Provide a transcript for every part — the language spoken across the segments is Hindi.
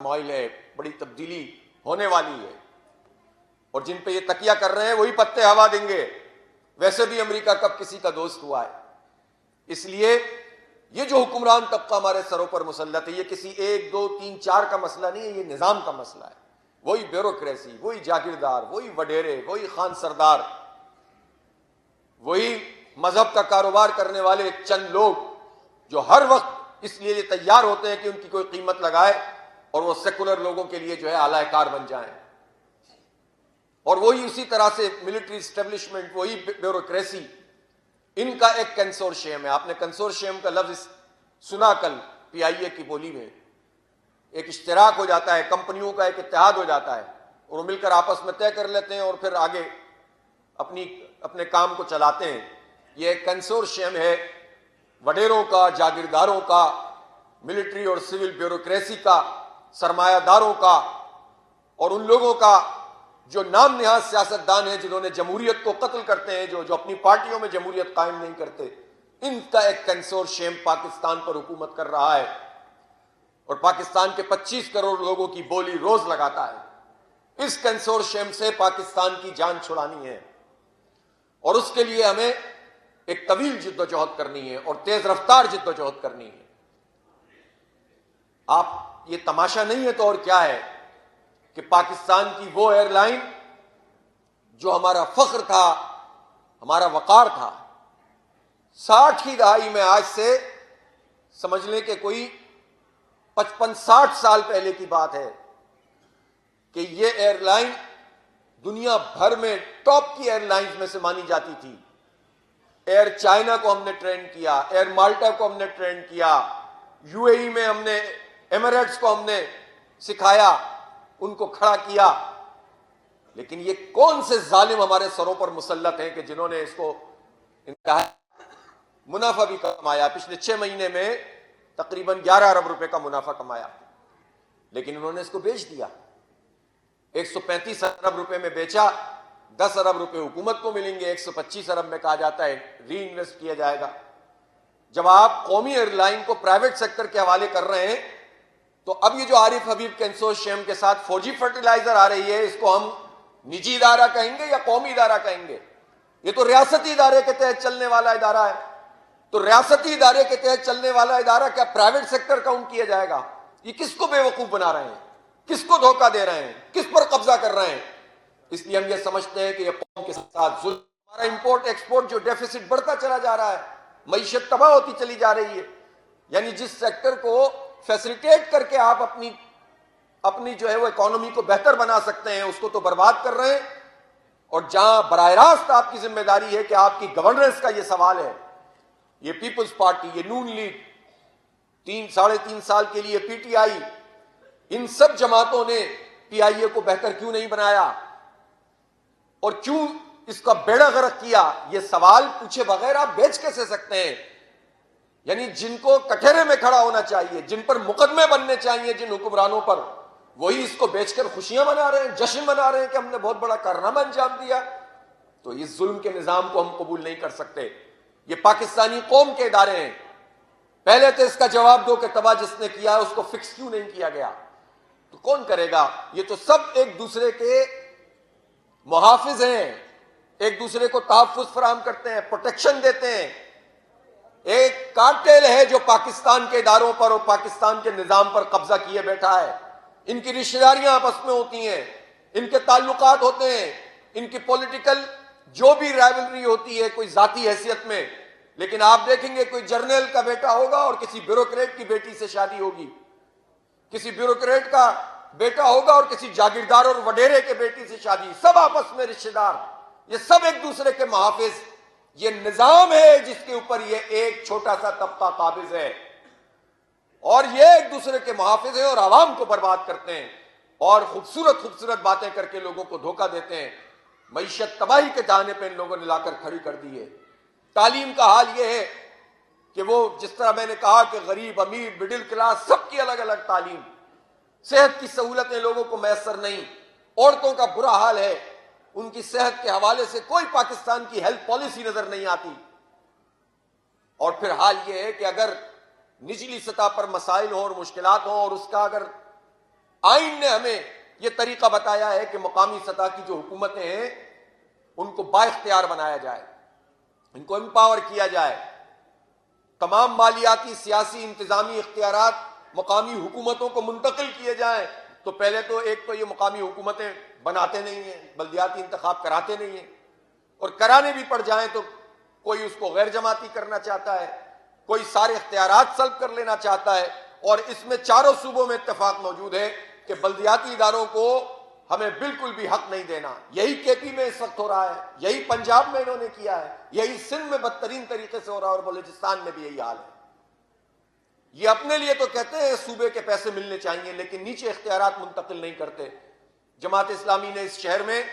मॉइल है, बड़ी तब्दीली होने वाली है और जिन पे ये तकिया कर रहे हैं वही पत्ते हवा देंगे। वैसे भी अमेरिका कब किसी का दोस्त हुआ है? इसलिए ये जो हुक्मरान तबका हमारे सरों पर मुसल्लत है, ये किसी 1, 2, 3, 4 का मसला नहीं है, ये निजाम का मसला है। वही ब्यूरोक्रेसी, वही जागीरदार, वही वडेरे, वही खान सरदार, वही मजहब का कारोबार करने वाले चंद लोग जो हर वक्त इसलिए तैयार होते हैं कि उनकी कोई कीमत लगाए और वो सेकुलर लोगों के लिए जो है आलाकार बन जाएं। और वही उसी तरह से मिलिट्री एस्टेब्लिशमेंट, वही ब्यूरोक्रेसी, इनका एक कंसोर्शियम है। आपने कंसोर्शियम का लफ्ज सुना कल पीआईए की बोली में। एक इश्तराक हो जाता है, कंपनियों का एक इत्तेहाद हो जाता है और वो मिलकर आपस में तय कर लेते हैं और फिर आगे अपने काम को चलाते हैं। ये एक कंसोर्शियम है वडेरों का, जागीरदारों का, मिलिट्री और सिविल ब्यूरोक्रेसी का, सरमायादारों का और उन लोगों का जो नाम निहाज सियासतदान हैं, जिन्होंने जमहूरियत को कत्ल करते हैं, जो अपनी पार्टियों में जमहूरियत कायम नहीं करते। इनका एक कंसोर्शियम पाकिस्तान पर हुकूमत कर रहा है और पाकिस्तान के 25 करोड़ लोगों की बोली रोज लगाता है। इस कंसोर्शियम से पाकिस्तान की जान छुड़ानी है और उसके लिए हमें एक तवील जिद्दोजहद करनी है और तेज रफ्तार जिद्दोजहद करनी है। आप ये तमाशा नहीं है तो और क्या है कि पाकिस्तान की वो एयरलाइन जो हमारा फख्र था, हमारा वकार था, 60 की दहाई में, आज से समझ लें कि कोई 55-60 साल पहले की बात है कि ये एयरलाइन दुनिया भर में टॉप की एयरलाइंस में से मानी जाती थी। एयर चाइना को हमने ट्रेन किया, एयर माल्टा को हमने ट्रेन किया, यूएई में हमने एमिरेट्स को हमने सिखाया, उनको खड़ा किया। लेकिन ये कौन से जालिम हमारे सरों पर मुसल्लत हैं कि जिन्होंने इसको इनका मुनाफा भी कमाया। पिछले 6 महीने में तकरीबन 11 अरब रुपए का मुनाफा कमाया, लेकिन उन्होंने इसको बेच दिया। 135 अरब रुपए में बेचा, 10 अरब रुपए हुकूमत को मिलेंगे, 125 अरब में कहा जाता है री इन्वेस्ट किया जाएगा। जब आप कौमी एयरलाइन को प्राइवेट सेक्टर के हवाले कर रहे हैं तो अब ये जो आरिफ हबीब कंसोर्शियम के साथ फौजी फर्टिलाइजर आ रही है, इसको हम निजी इदारा कहेंगे या कौमी इदारा कहेंगे? ये तो रियासती इदारे के तहत चलने वाला इदारा है। तो रियासती इदारे के तहत चलने वाला इदारा क्या प्राइवेट सेक्टर काउंट किया जाएगा? ये किसको बेवकूफ बना रहे हैं, किसको धोखा दे रहे हैं, किस पर कब्जा कर रहे हैं? इसलिए हम ये समझते हैं कि ये कौम के साथ जुल्म, हमारा इंपोर्ट एक्सपोर्ट जो डेफिसिट बढ़ता चला जा रहा है, मईशत तबाह होती चली जा रही है। यानी जिस सेक्टर को फैसिलिटेट करके आप अपनी जो है वो इकोनॉमी को बेहतर बना सकते हैं, उसको तो बर्बाद कर रहे हैं। और जहां बराह रास्त आपकी जिम्मेदारी है कि आपकी गवर्नेंस का ये सवाल है, ये पीपल्स पार्टी, ये नून लीग, 3-3.5 साल के लिए पीटीआई, इन सब जमातों ने पीआईए को बेहतर क्यों नहीं बनाया और क्यों इसका बेड़ा गर्क किया? ये सवाल पूछे बगैर आप बेच कैसे सकते हैं? यानी जिनको कटहरे में खड़ा होना चाहिए, जिन पर मुकदमे बनने चाहिए, जिन हुक्मरानों पर, वही इसको बेचकर खुशियां मना रहे हैं, जश्न मना रहे हैं कि हमने बहुत बड़ा कारनामा अंजाम दिया। तो इस जुल्म के निजाम को हम कबूल नहीं कर सकते। ये पाकिस्तानी कौम के इदारे हैं। पहले तो इसका जवाब दो कि तबाह जिसने किया है उसको फिक्स क्यों नहीं किया गया? तो कौन करेगा? ये तो सब एक दूसरे के मुहाफिज हैं, एक दूसरे को तहफ्फुज फराहम करते हैं, प्रोटेक्शन देते हैं। एक कार्टेल है जो पाकिस्तान के इदारों पर और पाकिस्तान के निजाम पर कब्जा किए बैठा है। इनकी रिश्तेदारियां आपस में होती हैं, इनके ताल्लुकात होते हैं, इनकी पॉलिटिकल जो भी राइवलरी होती है कोई जाती हैसियत में। लेकिन आप देखेंगे कोई जर्नल का बेटा होगा और किसी ब्यूरोक्रेट की बेटी से शादी होगी, किसी ब्यूरोक्रेट का बेटा होगा और किसी जागीरदार और वडेरे के बेटी से शादी, सब आपस में रिश्तेदार, ये सब एक दूसरे के मुहाफिज। ये निजाम है जिसके ऊपर ये एक छोटा सा तबका काबिज है और ये एक दूसरे के मुहाफिज है और आवाम को बर्बाद करते हैं और खूबसूरत खूबसूरत बातें करके लोगों को धोखा देते हैं। मईशत तबाही के दाने पे इन लोगों ने लाकर खड़ी कर दी है। तालीम का हाल ये है कि वो जिस तरह मैंने कहा कि गरीब, अमीर, मिडिल क्लास, सबकी अलग अलग तालीम, सेहत की सहूलतें लोगों को मैसर नहीं। औरतों का बुरा हाल है, उनकी सेहत के हवाले से कोई पाकिस्तान की हेल्थ पॉलिसी नजर नहीं आती। और फिर हाल यह है कि अगर निचली सतह पर मसाइल हो और मुश्किलात हो और उसका अगर आइन ने हमें यह तरीका बताया है कि मकामी सतह की जो हुकूमतें हैं उनको बाइख्तियार बनाया जाए, इनको एम्पावर किया जाए, तमाम मालियाती, सियासी, इंतजामी इख्तियारात मकामी हुकूमतों को मुंतकिल किए जाएं। तो पहले तो एक तो ये मकामी हुकूमतें बनाते नहीं हैं, बल्दियाती इंतखाब कराते नहीं हैं, और कराने भी पड़ जाएं तो कोई उसको गैर जमाती करना चाहता है, कोई सारे इख्तियारात सल्ब कर लेना चाहता है। और इसमें चारों सूबों में इत्तेफाक मौजूद है कि बल्दियाती इदारों को हमें बिल्कुल भी हक नहीं देना। यही केपी में इस वक्त हो रहा है, यही पंजाब में इन्होंने किया है, यही सिंध में बदतरीन तरीके से हो रहा है, और बलूचिस्तान में भी यही हाल है। ये अपने लिए तो कहते हैं सूबे के पैसे मिलने चाहिए, लेकिन नीचे इख्तियारात मुंतकिल नहीं करते। जमात इस्लामी ने इस शहर में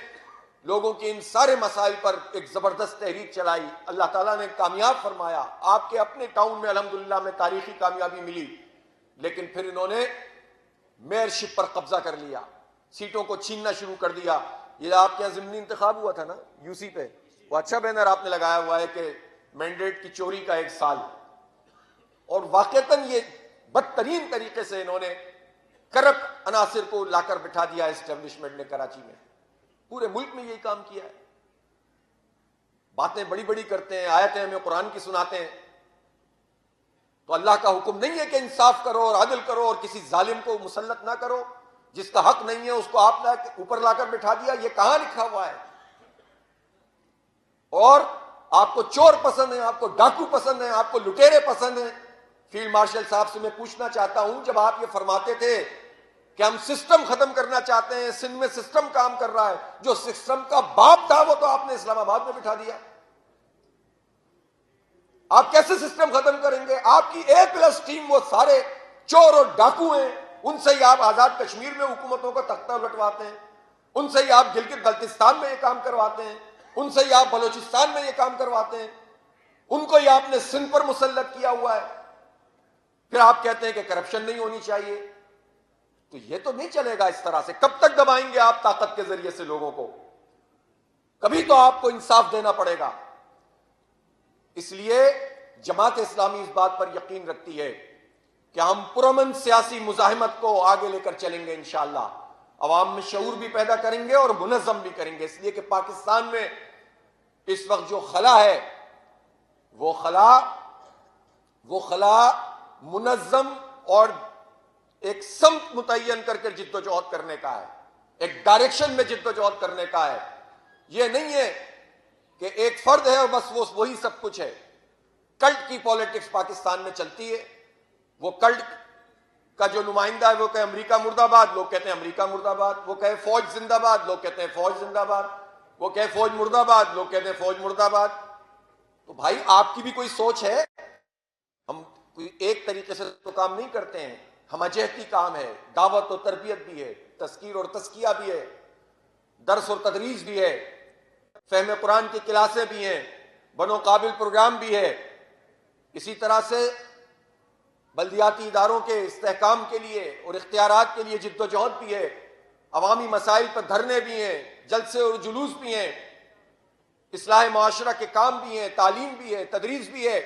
लोगों के इन सारे मसाइल पर एक जबरदस्त तहरीक चलाई, अल्लाह ताला ने कामयाब फरमाया। आपके अपने टाउन में अल्हम्दुलिल्लाह में तारीखी कामयाबी मिली, लेकिन फिर इन्होंने मेयरशिप पर कब्जा कर लिया, सीटों को छीनना शुरू कर दिया। ये आपके यहाँ ज़िमनी इंतखाब हुआ था ना यूसी पे, वो अच्छा बैनर आपने लगाया हुआ है कि मैंडेट की चोरी का 1 साल, और वाकईतन ये बदतरीन तरीके से इन्होंने करप्ट अनासिर को लाकर बिठा दिया एस्टेब्लिशमेंट ने कराची में। पूरे मुल्क में यही काम किया है। बातें बड़ी बड़ी करते हैं, आयतें हमें कुरान की सुनाते हैं, तो अल्लाह का हुक्म नहीं है कि इंसाफ करो और अदल करो और किसी जालिम को मुसल्लत ना करो, जिसका हक नहीं है उसको आप ऊपर लाकर बिठा दिया। ये कहां लिखा हुआ है? और आपको चोर पसंद है, आपको डाकू पसंद है, आपको लुटेरे पसंद है। फील्ड मार्शल साहब से मैं पूछना चाहता हूं, जब आप ये फरमाते थे कि हम सिस्टम खत्म करना चाहते हैं, सिंध में सिस्टम काम कर रहा है, जो सिस्टम का बाप था वो तो आपने इस्लामाबाद में बिठा दिया। आप कैसे सिस्टम खत्म करेंगे? आपकी A+ टीम वो सारे चोर और डाकू हैं, उनसे ही आप आजाद कश्मीर में हुकूमतों का तख्ता उलटवाते हैं, उनसे ही आप गिलगित बल्तिस्तान में ये काम करवाते हैं, उनसे ही आप बलोचिस्तान में ये काम करवाते हैं, उनको ही आपने सिंध पर मुसल्लत किया हुआ है। फिर आप कहते हैं कि करप्शन नहीं होनी चाहिए। तो ये तो नहीं चलेगा इस तरह से। कब तक दबाएंगे आप ताकत के जरिए से लोगों को? कभी तो आपको इंसाफ देना पड़ेगा। इसलिए जमात इस्लामी इस बात पर यकीन रखती है कि हम पुरअमन सियासी मुजाहिमत को आगे लेकर चलेंगे इंशाअल्लाह, अवाम में शऊर भी पैदा करेंगे और मुनज़्ज़म भी करेंगे। इसलिए कि पाकिस्तान में इस वक्त जो खला है वो खला मुनज़्ज़म और एक समत मुतय्यन करके जिद्दोजहद करने का है, एक डायरेक्शन में जिद्दोजहद करने का है। यह नहीं है कि एक फर्द है और बस वो वही सब कुछ है। कल्ट की पॉलिटिक्स पाकिस्तान में चलती है। वो कल्ट का जो नुमाइंदा है वो कहे अमेरिका मुर्दाबाद, लोग कहते हैं अमेरिका मुर्दाबाद। वो कहे फौज जिंदाबाद, लोग कहते हैं फौज जिंदाबाद। वो कहे फौज मुर्दाबाद, लोग कहते हैं फौज मुर्दाबाद। तो भाई आपकी भी कोई सोच है? हम कोई एक तरीके से तो काम नहीं करते हैं, हमजहती काम है, दावत और तरबियत भी है, तस्कीर और तस्किया भी है, दर्स और तदरीस भी है, फहम कुरान की क्लासें भी हैं, बनो काबिल प्रोग्राम भी है। इसी तरह से बल्दियाती इदारों के इस्तेहकाम के लिए और इख्तियारात के लिए जिद्दोजहद भी है, अवामी मसाइल पर धरने भी हैं, जलसे और जुलूस भी हैं, इस्लाह माशरा के काम भी हैं, तालीम भी है, तदरीस भी है,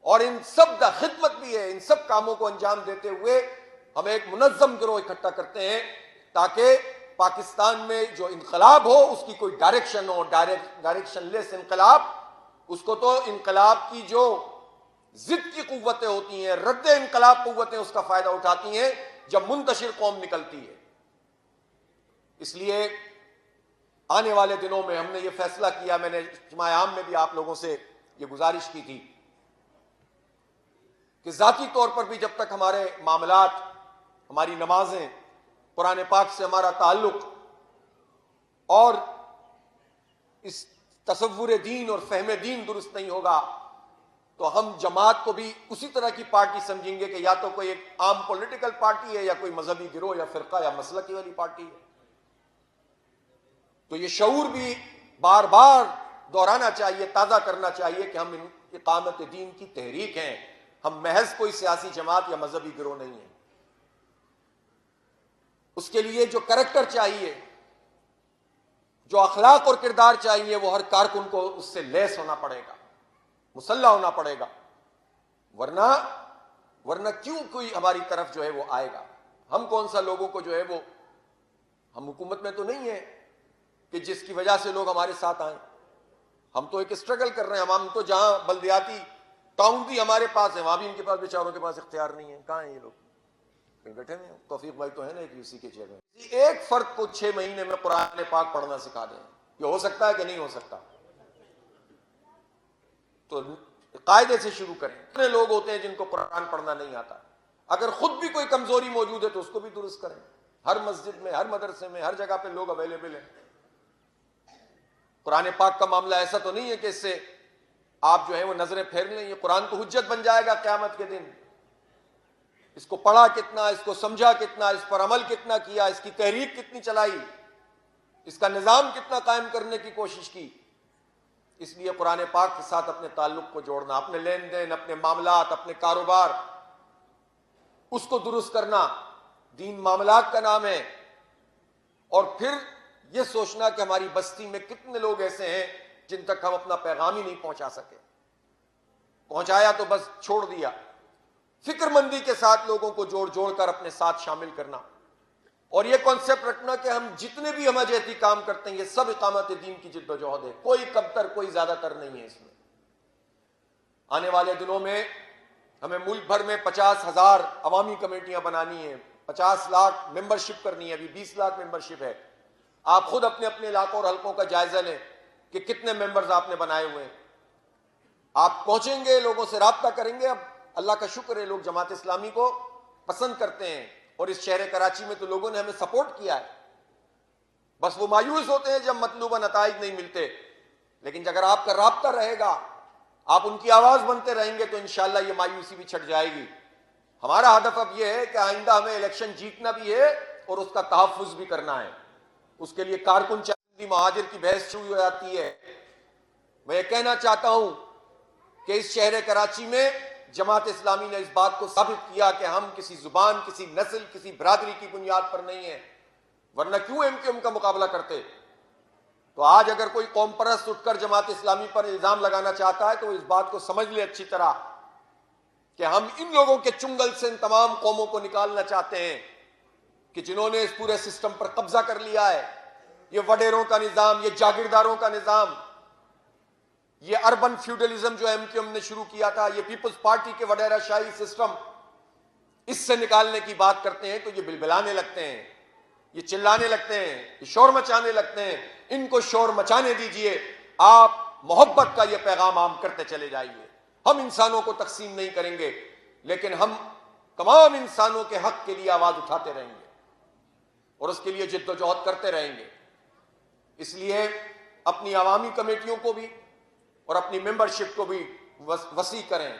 और इन सब का खिदमत भी है। इन सब कामों को अंजाम देते हुए हम एक मुनज़्ज़म गिरोह इकट्ठा करते हैं ताकि पाकिस्तान में जो इनकलाब हो उसकी कोई डायरेक्शन हो। डायरेक्शनलेस इनकलाब, उसको तो इनकलाब की जो जिद की कुव्वतें होती हैं, रद्द इनकलाब कुव्वतें उसका फायदा उठाती हैं जब मुंतशिर कौम निकलती है। इसलिए आने वाले दिनों में हमने ये फैसला किया, मैंने इज्तिमा आम में भी आप लोगों से ये गुजारिश की थी कि जाती तौर पर भी जब तक हमारे मामलात, हमारी नमाजें, कुरान पाक से हमारा ताल्लुक और इस तसव्वुर दीन और फहम दीन दुरुस्त नहीं होगा तो हम जमात को भी उसी तरह की पार्टी समझेंगे कि या तो कोई एक आम पॉलिटिकल पार्टी है या कोई मजहबी गिरोह या फिरका या मसलकी वाली पार्टी है। तो ये शऊर भी बार बार दोहराना चाहिए, ताज़ा करना चाहिए कि हम इकामत दीन की तहरीक हैं, हम महज कोई सियासी जमात या मजहबी गिरोह नहीं है। उसके लिए जो करैक्टर चाहिए, जो अखलाक और किरदार चाहिए, वो हर कारकुन को उससे लैस होना पड़ेगा, मुसल्ला होना पड़ेगा। वरना क्यों कोई हमारी तरफ जो है वो आएगा? हम कौन सा लोगों को जो है वो, हम हुकूमत में तो नहीं है कि जिसकी वजह से लोग हमारे साथ आए। हम तो एक स्ट्रगल कर रहे हैं। हम तो जहां बल्दियाती टाउन भी हमारे पास है, वहां भी इनके पास बेचारों के पास इख्तियार नहीं है। कहां है ये लोग? कहीं बैठे हुए हैं। तौफीक भाई तो है ना एक यूसी के चेयरमैन। एक फर्द को 6 महीने में कुरान पाक पढ़ना सिखा दें, ये हो सकता है कि नहीं हो सकता? तो कायदे से शुरू करें। कितने लोग होते हैं जिनको कुरान पढ़ना नहीं आता? अगर खुद भी कोई कमजोरी मौजूद है तो उसको भी दुरुस्त करें। हर मस्जिद में, हर मदरसे में, हर जगह पे लोग अवेलेबल हैं। कुरान पाक का मामला ऐसा तो नहीं है कि इससे आप जो है वो नजरें फेर लें। ये कुरान तो हुज्जत बन जाएगा क़यामत के दिन। इसको पढ़ा कितना, इसको समझा कितना, इस पर अमल कितना किया, इसकी तहरीक कितनी चलाई, इसका निज़ाम कितना कायम करने की कोशिश की। इसलिए कुरान पाक के साथ अपने ताल्लुक को जोड़ना, अपने लेन देन, अपने मामलात, अपने कारोबार, उसको दुरुस्त करना दीन मामलात का नाम है। और फिर यह सोचना कि हमारी बस्ती में कितने लोग ऐसे हैं जिन तक हम अपना पैगाम ही नहीं पहुंचा सके। पहुंचाया तो बस छोड़ दिया। फिक्रमंदी के साथ लोगों को जोड़ जोड़ कर अपने साथ शामिल करना, और यह कॉन्सेप्ट रखना कि हम जितने भी हमाजहती काम करते हैं ये सब इकामत दीन की जिद्दोजहद है। कोई कमतर, कोई ज्यादातर नहीं है इसमें। आने वाले दिनों में हमें मुल्क भर में 50,000 अवामी कमेटियां बनानी है, 50 लाख मेंबरशिप करनी है। अभी 20 लाख मेंबरशिप है। आप खुद अपने अपने इलाकों और हल्कों का जायजा लें कि कितने मेंबर्स आपने बनाए हुए हैं। आप पहुंचेंगे, लोगों से राब्ता करेंगे। अब अल्लाह का शुक्र है, लोग जमात इस्लामी को पसंद करते हैं, और इस शहर कराची में तो लोगों ने हमें सपोर्ट किया है। बस वो मायूस होते हैं जब मतलूबा नताइज नहीं मिलते। लेकिन अगर आपका राब्ता रहेगा, आप उनकी आवाज बनते रहेंगे, तो इंशाअल्लाह ये मायूसी भी छट जाएगी। हमारा हदफ अब यह है कि आइंदा हमें इलेक्शन जीतना भी है और उसका तहफ़्फ़ुज़ भी करना है। उसके लिए कारकुन चंदी महाजिर की बहस शुरू हो जाती है। मैं ये कहना चाहता हूं कि इस शहर कराची में जमात इस्लामी ने इस बात को साबित किया कि हम किसी जुबान, किसी नस्ल, किसी बरादरी की बुनियाद पर नहीं है। वरना क्यों एमक्यूएम का मुकाबला करते? तो आज अगर कोई कौम परस्त उठकर जमात इस्लामी पर इल्जाम लगाना चाहता है तो इस बात को समझ ले अच्छी तरह कि हम इन लोगों के चुंगल से इन तमाम कौमों को निकालना चाहते हैं कि जिन्होंने इस पूरे सिस्टम पर कब्जा कर लिया है। ये वडेरों का निजाम, ये जागीरदारों का निजाम, ये अर्बन फ्यूडलिज्म जो एमक्यूएम ने शुरू किया था, ये पीपल्स पार्टी के वडेरा शाही सिस्टम, इससे निकालने की बात करते हैं तो ये बिलबिलाने लगते हैं, ये चिल्लाने लगते हैं, ये शोर मचाने लगते हैं। इनको शोर मचाने दीजिए। आप मोहब्बत का ये पैगाम आम करते चले जाइए। हम इंसानों को तकसीम नहीं करेंगे, लेकिन हम तमाम इंसानों के हक के लिए आवाज उठाते रहेंगे और उसके लिए जिद्दोजहद करते रहेंगे। इसलिए अपनी अवामी कमेटियों को भी और अपनी मेंबरशिप को भी वसी करें।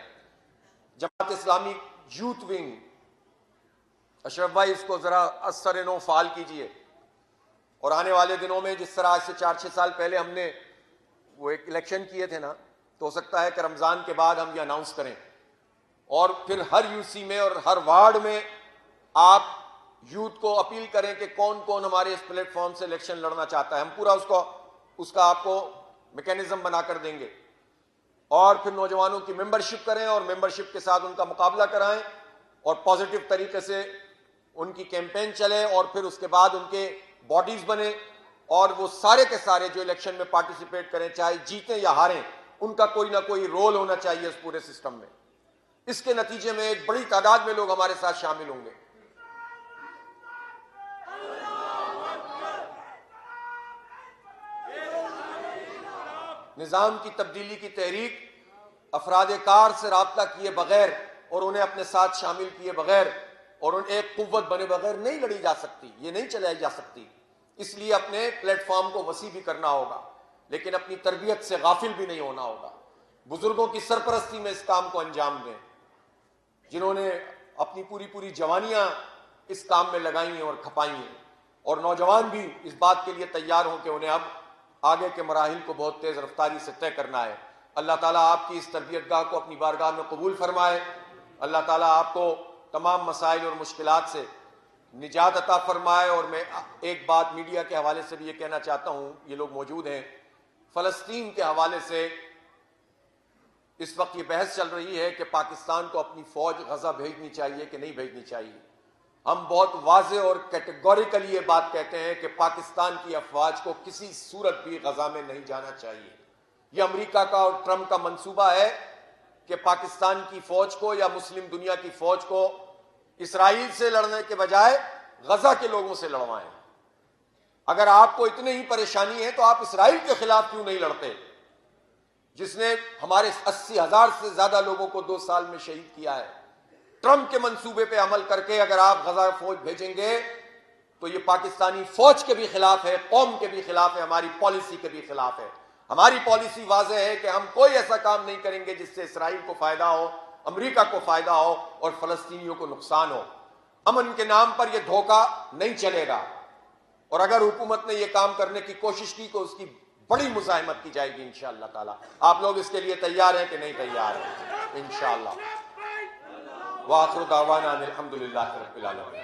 जमात इस्लामी यूथ विंग, अशरफ भाई इसको जरा असर नो फाल कीजिए। और आने वाले दिनों में जिस तरह आज से 4-6 साल पहले हमने वो एक इलेक्शन किए थे ना, तो हो सकता है कि रमजान के बाद हम ये अनाउंस करें और फिर हर यूसी में और हर वार्ड में आप यूथ को अपील करें कि कौन कौन हमारे इस प्लेटफॉर्म से इलेक्शन लड़ना चाहता है। हम पूरा उसका आपको मैकेनिज्म बनाकर देंगे और फिर नौजवानों की मेंबरशिप करें और मेंबरशिप के साथ उनका मुकाबला कराएं और पॉजिटिव तरीके से उनकी कैंपेन चले और फिर उसके बाद उनके बॉडीज बने और वो सारे के सारे जो इलेक्शन में पार्टिसिपेट करें, चाहे जीतें या हारें, उनका कोई ना कोई रोल होना चाहिए इस पूरे सिस्टम में। इसके नतीजे में एक बड़ी तादाद में लोग हमारे साथ शामिल होंगे। निजाम की तब्दीली की तहरीक अफराद कार से राब्ता किए बगैर और उन्हें अपने साथ शामिल किए बगैर और उन एक कुव्वत बने बगैर नहीं लड़ी जा सकती, ये नहीं चलाई जा सकती। इसलिए अपने प्लेटफॉर्म को वसी भी करना होगा, लेकिन अपनी तरबियत से गाफिल भी नहीं होना होगा। बुजुर्गों की सरपरस्ती में इस काम को अंजाम दें, जिन्होंने अपनी पूरी पूरी जवानियां इस काम में लगाई हैं और खपाई हैं, और नौजवान भी इस बात के लिए तैयार हों कि उन्हें अब आगे के मराहिल को बहुत तेज रफ्तारी से तय करना है। अल्लाह ताला आपकी इस तरबियत गाह को अपनी बारगाह में कबूल फरमाए। अल्लाह ताला आपको तमाम मसाइल और मुश्किलात से निजात अता फरमाए। और मैं एक बात मीडिया के हवाले से भी ये कहना चाहता हूँ, ये लोग मौजूद हैं, फ़लस्तीन के हवाले से इस वक्त ये बहस चल रही है कि पाकिस्तान को अपनी फ़ौज गज़ा भेजनी चाहिए कि नहीं भेजनी चाहिए। हम बहुत वाज़े और कैटेगोरिकली ये बात कहते हैं कि पाकिस्तान की अफवाज को किसी सूरत भी गजा में नहीं जाना चाहिए। यह अमेरिका का और ट्रंप का मंसूबा है कि पाकिस्तान की फौज को या मुस्लिम दुनिया की फौज को इसराइल से लड़ने के बजाय गजा के लोगों से लड़वाएं। अगर आपको इतनी ही परेशानी है तो आप इसराइल के खिलाफ क्यों नहीं लड़ते, जिसने हमारे 80,000 से ज्यादा लोगों को 2 साल में शहीद किया है। ट्रंप के मंसूबे पे अमल करके अगर आप गजा फौज भेजेंगे तो ये पाकिस्तानी फौज के भी खिलाफ है, कौम के भी खिलाफ है, हमारी पॉलिसी के भी खिलाफ है। हमारी पॉलिसी वाज़ेह है कि हम कोई ऐसा काम नहीं करेंगे जिससे इसराइल को फायदा हो, अमेरिका को फायदा हो और फलस्तीनियों को नुकसान हो। अमन के नाम पर यह धोखा नहीं चलेगा और अगर हुकूमत ने यह काम करने की कोशिश की तो उसकी बड़ी मुज़ाहिमत की जाएगी इंशाअल्लाह ताला। आप लोग इसके लिए तैयार हैं कि नहीं तैयार हैं? इंशाअल्लाह। व आखिर दावाना अनिल हम्दुलिल्लाहि रब्बिल आलमीन।